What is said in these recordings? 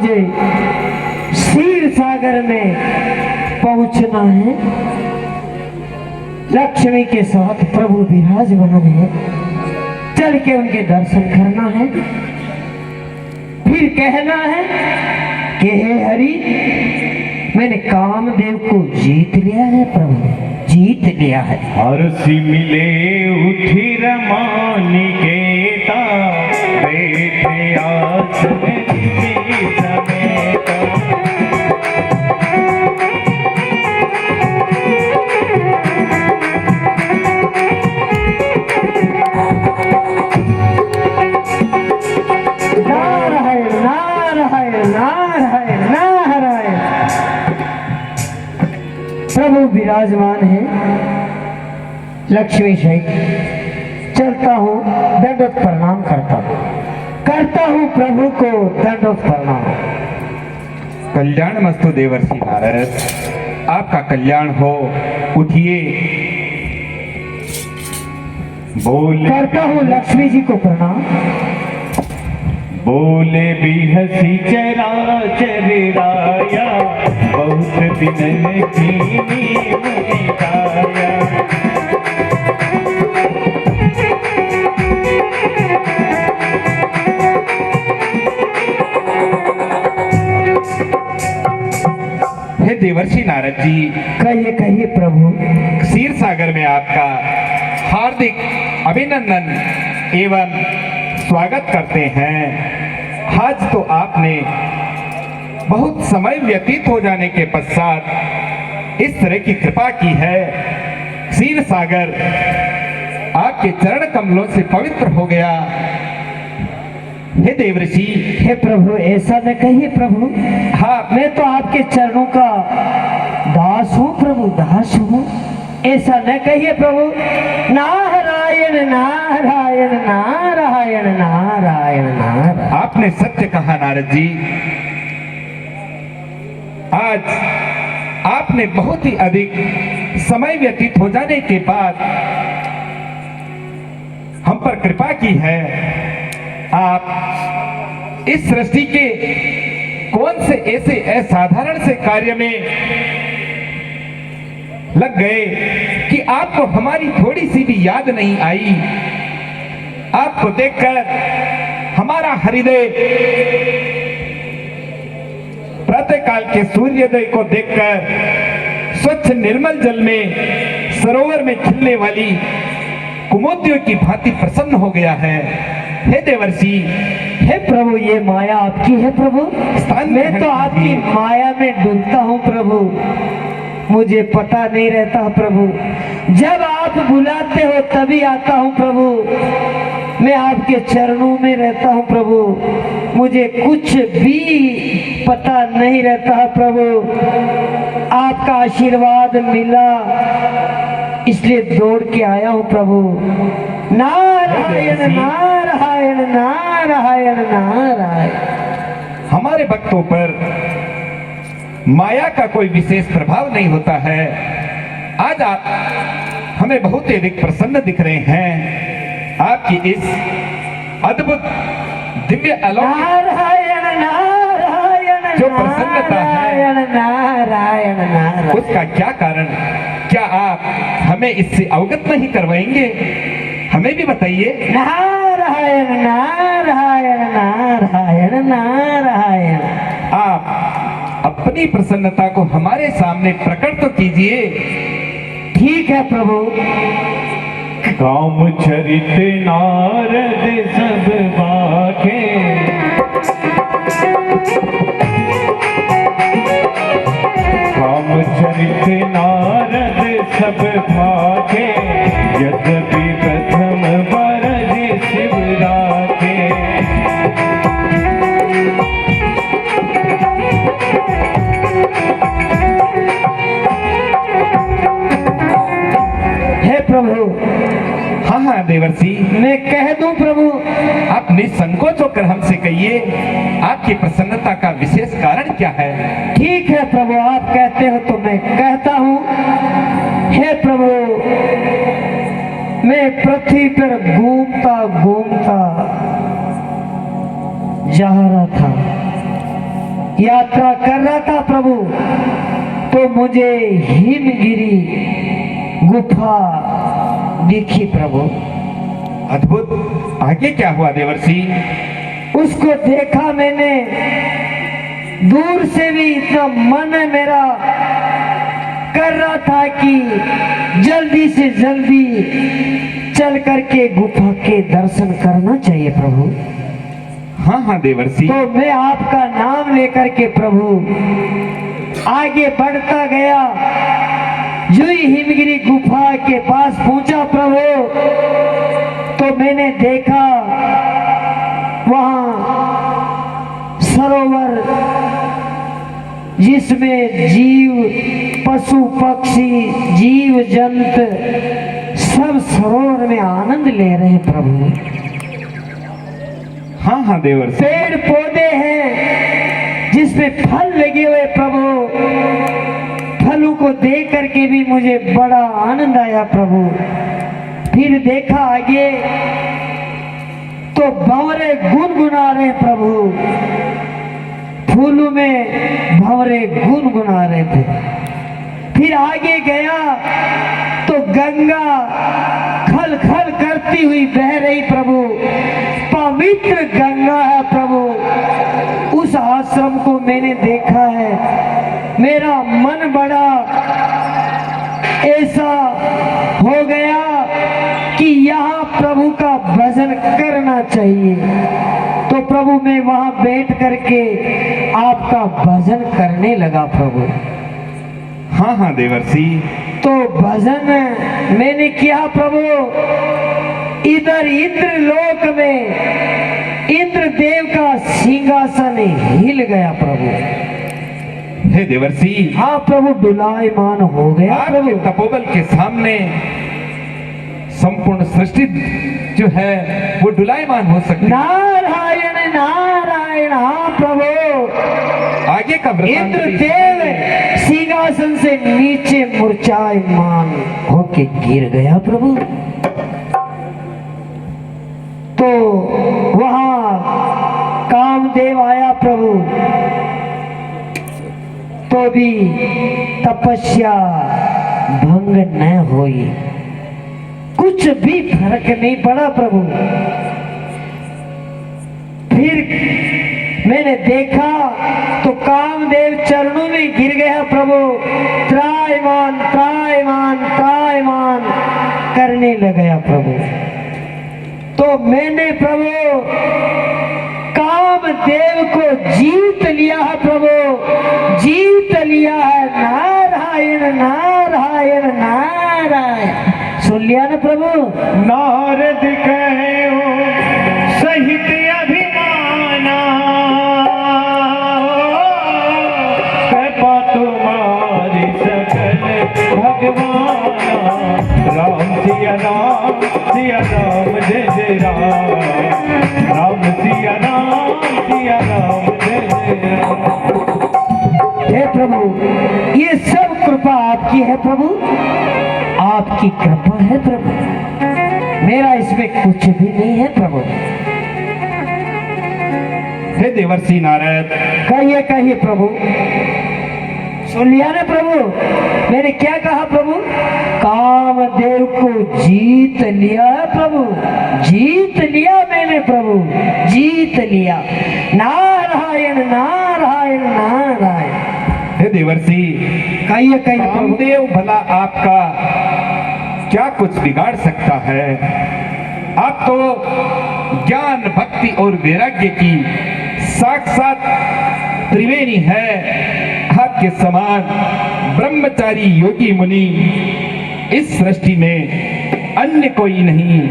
मुझे क्षीर सागर में पहुंचना है। लक्ष्मी के साथ प्रभु विराजमान है, चल के उनके दर्शन करना है, फिर कहना है कि हे हरि, मैंने कामदेव को जीत लिया है, प्रभु जीत लिया है। हर्षि मिले उठी रमानिकेता, बैठे आसन समेता। नारायण नारायण नारायण नारायण। प्रभु विराजमान है, लक्ष्मी सहित चलता हूँ, दंडवत प्रणाम करता हूँ प्रभु को दंडवत प्रणाम। कल्याण मस्तु देवर्षि नारद, आपका कल्याण हो, उठिए। बोले करता हूँ लक्ष्मी जी को प्रणाम। बोले भी हसी चराचर राया, बहुत दिन कीनी मुनि काया। हे देवर्षि नारद जी, कहिए कहिए प्रभु। क्षीर सागर में आपका हार्दिक अभिनंदन एवं स्वागत करते हैं। आज तो आपने बहुत समय व्यतीत हो जाने के पश्चात इस तरह की कृपा की है। क्षीर सागर आपके चरण कमलों से पवित्र हो गया। हे देवर्षि, हे प्रभु, ऐसा न कहिए प्रभु। हाँ, मैं तो आपके चरणों का दास हूँ प्रभु, दास हूँ। ऐसा न कहिए प्रभु। नारायण नारायण नारायण नारायण नारायण। आपने सत्य कहा नारद जी। आज आपने बहुत ही अधिक समय व्यतीत हो जाने के बाद हम पर कृपा की है। आप इस सृष्टि के कौन से ऐसे असाधारण से कार्य में लग गए कि आपको हमारी थोड़ी सी भी याद नहीं आई। आपको देखकर हमारा हृदय प्रातःकाल के सूर्योदय को देखकर स्वच्छ निर्मल जल में सरोवर में खिलने वाली कुमुदियों की भांति प्रसन्न हो गया है। हे देवर्षि, हे प्रभु, ये माया आपकी है प्रभु। मैं तो आपकी माया में डूबता हूँ प्रभु, मुझे पता नहीं रहता प्रभु। जब आप बुलाते हो तभी आता हूँ प्रभु। मैं आपके चरणों में रहता हूँ प्रभु, मुझे कुछ भी पता नहीं रहता प्रभु। आपका आशीर्वाद मिला इसलिए दौड़ के आया हूँ प्रभु। नारायण नारायण नारायण नारायण। हमारे भक्तों पर माया का कोई विशेष प्रभाव नहीं होता है। आज आप हमें बहुत ही अधिक प्रसन्न दिख रहे हैं। आपकी इस अद्भुत दिव्य अलौकिक नारायण नारायण जो प्रसन्नता है, नारायण नारायण, उसका क्या कारण, क्या आप हमें इससे अवगत नहीं करवाएंगे? हमें भी बताइए। नारायण नारायण नारायण नारायण। आप अपनी प्रसन्नता को हमारे सामने प्रकट तो कीजिए। ठीक है प्रभु। काम चरित नारद सब बाके, काम चरित नारद सब भागे, यद्यपि प्रथम बरज शिव राखे। हे प्रभु। हाँ हाँ देवर्षि, मैं कह दूं प्रभु? आप निसंकोच होकर हमसे कहिए, आपकी प्रसन्नता का विशेष कारण क्या है? ठीक है प्रभु, आप कहते हो तो मैं कहता हूँ। हे प्रभु, मैं पृथ्वी पर घूमता घूमता जा रहा था। मुझे हिमगिरी गुफा दिखी प्रभु। अद्भुत। आगे क्या हुआ देवर्षि? उसको देखा मैंने, दूर से भी इतना मन मेरा कर रहा था कि जल्दी से जल्दी चल करके गुफा के दर्शन करना चाहिए प्रभु। हाँ हाँ देवर्षि। तो मैं आपका नाम लेकर के प्रभु आगे बढ़ता गया। जो ही हिमगिरी गुफा के पास पहुंचा प्रभु, तो मैंने देखा वहां सरोवर, जिसमें जीव पशु पक्षी जीव जंतु सब सरोवर में आनंद ले रहे हैं प्रभु। हाँ हाँ देवर्षि। पेड़ पौधे हैं जिसमें फल लगे हुए प्रभु। फलों को देख करके भी मुझे बड़ा आनंद आया प्रभु। फिर देखा आगे तो भंवरे गुनगुना रहे प्रभु। फूलों में भंवरे गुनगुना रहे थे। फिर आगे गया तो गंगा खल खल करती हुई बह रही प्रभु। पवित्र गंगा है प्रभु। उस आश्रम को मैंने देखा है, मेरा मन बड़ा ऐसा हो गया कि यहाँ प्रभु का भजन करना चाहिए। तो प्रभु मैं वहां बैठ करके आपका भजन करने लगा प्रभु। हाँ हाँ देवर्षि। तो भजन मैंने किया प्रभु। इधर इंद्र लोक में इंद्र देव का सिंहासन हिल गया प्रभु। हे देवर्षि। हाँ प्रभु, डुलायमान हो गया आपके तपोबल के सामने संपूर्ण सृष्टि जो है वो डुलायमान हो सकती है। नारायण नारायण। हाँ प्रभु। आगे का वृत्तांत इंद्र देव सिंहासन से नीचे मूर्छायमान होके गिर गया प्रभु। तो वहां कामदेव आया प्रभु। तो भी तपस्या भंग न हुई, कुछ भी फर्क नहीं पड़ा प्रभु। फिर मैंने देखा तो कामदेव चरणों में गिर गया प्रभु। त्रायमान त्रायमान त्रायमान करने लगा प्रभु। तो मैंने प्रभु कामदेव को जीत लिया है प्रभु, जीत लिया है। नारायण नारायण नारायण। सुन लिया ना प्रभु। नारद कहो सहित अभिमाना, कृपा तुम्हारी सकल भगवाना। राम सिया राम सिया राम जय जय राम। राम सिया राम सिया राम जय जय राम। हे प्रभु, ये सब कृपा आपकी है प्रभु, आपकी कृपा है प्रभु। मेरा इसमें कुछ भी नहीं है प्रभु। हे देवर्षि नारद। कहिए कहिए प्रभु। सुन लिया ना प्रभु, मैंने क्या कहा प्रभु? कामदेव को जीत लिया प्रभु, जीत लिया मैंने प्रभु, जीत लिया। नारायण नारायण नारायण। हे देवर्षि। कहिए कहिए प्रभु। कामदेव भला आपका क्या कुछ बिगाड़ सकता है? आप तो ज्ञान भक्ति और वैराग्य की साक्षात त्रिवेणी है। आपके समान ब्रह्मचारी योगी मुनि इस सृष्टि में अन्य कोई नहीं।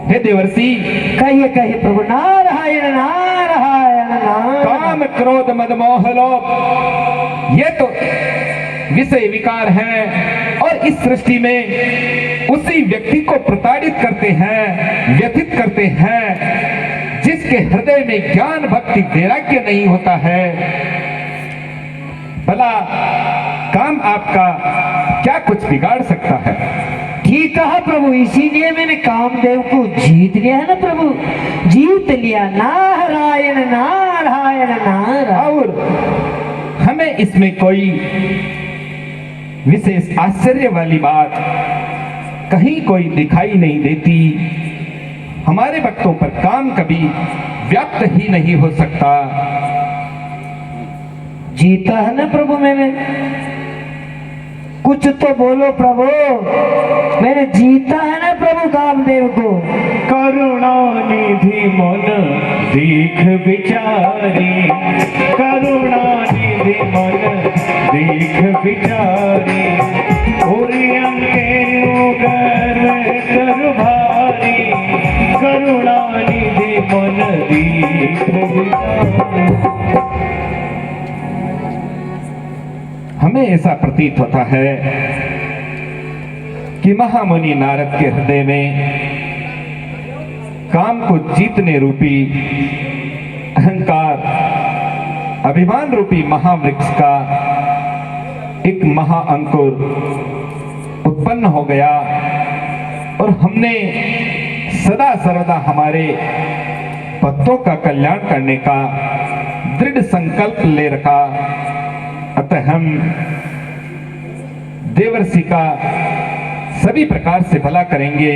हे देवर्षि। कहिए कहिए प्रभु। नारायण नारायण नारायण। काम क्रोध मद मोह लोभ ये तो विषय विकार हैं और इस सृष्टि में उसी व्यक्ति को प्रताड़ित करते हैं, व्यथित करते हैं जिसके हृदय में ज्ञान भक्ति वैराग्य नहीं होता है। भला काम आपका क्या कुछ बिगाड़ सकता है? ठीक कहा प्रभु, इसीलिए मैंने कामदेव को जीत लिया है ना प्रभु, जीत लिया। नारायण नारायण नारायण। और हमें इसमें कोई विशेष आश्चर्य वाली बात कहीं कोई दिखाई नहीं देती। हमारे भक्तों पर काम कभी व्याप्त ही नहीं हो सकता। जीता है ना प्रभु मैंने, कुछ तो बोलो प्रभु, मैंने जीता है ना प्रभु कामदेव को। करुणा निधि मन दीख विचारी, करुणा निधि मन दीख विचारी, उरियम के उगर कर भारी, करुणा निधि मन दीख विचारी। हमें ऐसा प्रतीत होता है कि महामुनि नारद के हृदय में काम को जीतने रूपी अहंकार, अभिमान रूपी महावृक्ष का एक महाअंकुर उत्पन्न हो गया और हमने सदा सर्वदा हमारे भक्तों का कल्याण करने का दृढ़ संकल्प ले रखा। अतः हम देवर्षि का सभी प्रकार से भला करेंगे।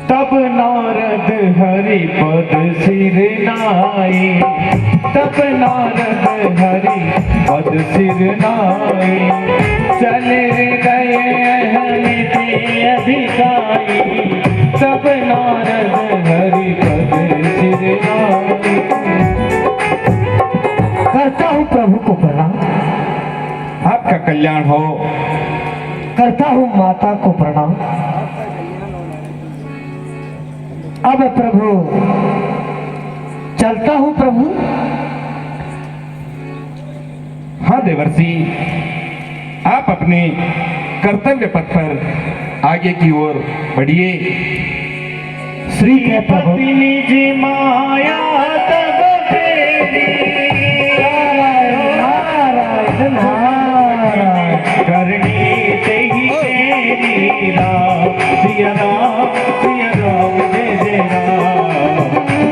तब नारद हरि पद सिर नाई, तब नारद हरि पद सिर नाई, चले गए अहमिति अधिकाई, तब नारद हरि पद सिर नाई। करता हूँ प्रभु को प्रणाम, आपका कल्याण हो। करता हूँ माता को प्रणाम। अब प्रभु चलता हूँ प्रभु। हाँ देवर्षि, आप अपने कर्तव्य पथ पर आगे की ओर बढ़िए। श्री है प्रभु। पति निज माया तब फेरी, नारायण नारायण करनी ते ही तेरी राम, सिया राम, सिया राम, जय जय राम,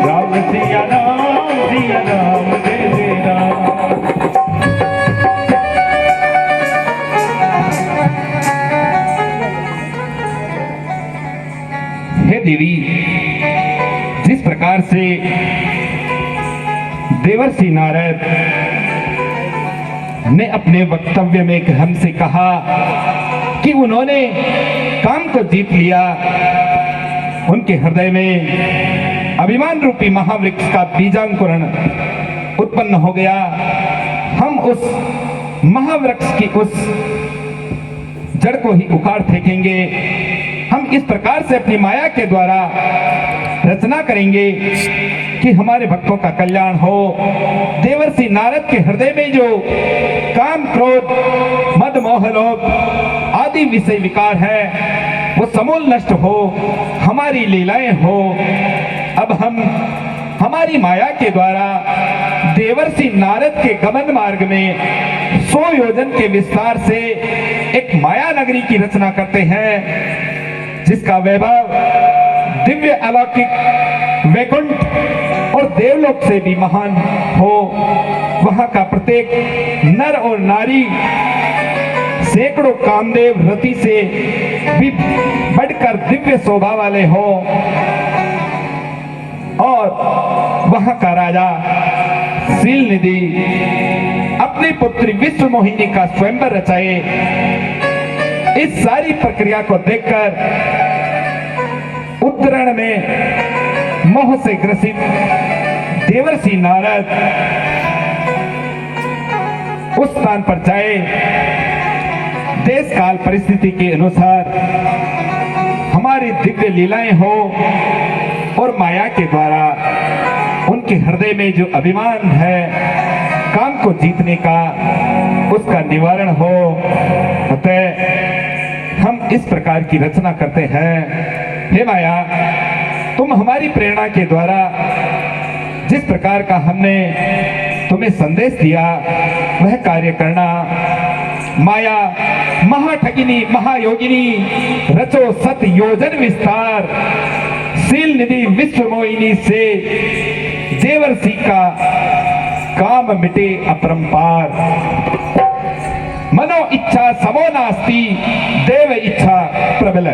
राम सिया राम, सिया राम, जय जय राम। हे देवी, जिस प्रकार से देवर्षि नारद ने अपने वक्तव्य में हमसे कहा कि उन्होंने काम को जीत लिया, उनके हृदय में अभिमान रूपी महावृक्ष का बीजांकुरण उत्पन्न हो गया। हम उस महावृक्ष की उस जड़ को ही उखाड़ फेंकेंगे। हम इस प्रकार से अपनी माया के द्वारा रचना करेंगे कि हमारे भक्तों का कल्याण हो। देवर्षि नारद के हृदय में जो काम, क्रोध, मद, मोह, लोभ आदि विषय विकार है वो समूल नष्ट हो, हमारी लीलाएं हो। अब हम हमारी माया के द्वारा देवर्षि नारद के गमन मार्ग में 100 योजन के विस्तार से एक माया नगरी की रचना करते हैं, जिसका वैभव दिव्य अलौकिक वैकुंठ और देवलोक से भी महान हो। वहां का प्रत्येक नर और नारी सैकड़ों कामदेव रति से भी बढ़कर दिव्य शोभा वाले हो और वहां का राजा शील निधि अपनी पुत्री विश्व मोहिनी का स्वयंवर रचाए। इस सारी प्रक्रिया को देखकर उत्तरायण में मोह से ग्रसित देवर्षि नारद उस स्थान पर जाए। देश काल परिस्थिति के अनुसार हमारी दिव्य लीलाएं हो और माया के द्वारा उनके हृदय में जो अभिमान है काम को जीतने का, उसका निवारण हो। अतः हम इस प्रकार की रचना करते हैं। हे माया, तुम हमारी प्रेरणा के द्वारा जिस प्रकार का हमने तुम्हें संदेश दिया वह कार्य करना। माया महाठगिनी महायोगिनी रचो सत योजन विस्तार, शील निधि विश्व मोहिनी से देवर्षि का काम मिटे अपरंपार। मनो इच्छा समो नास्ति देव इच्छा प्रबल।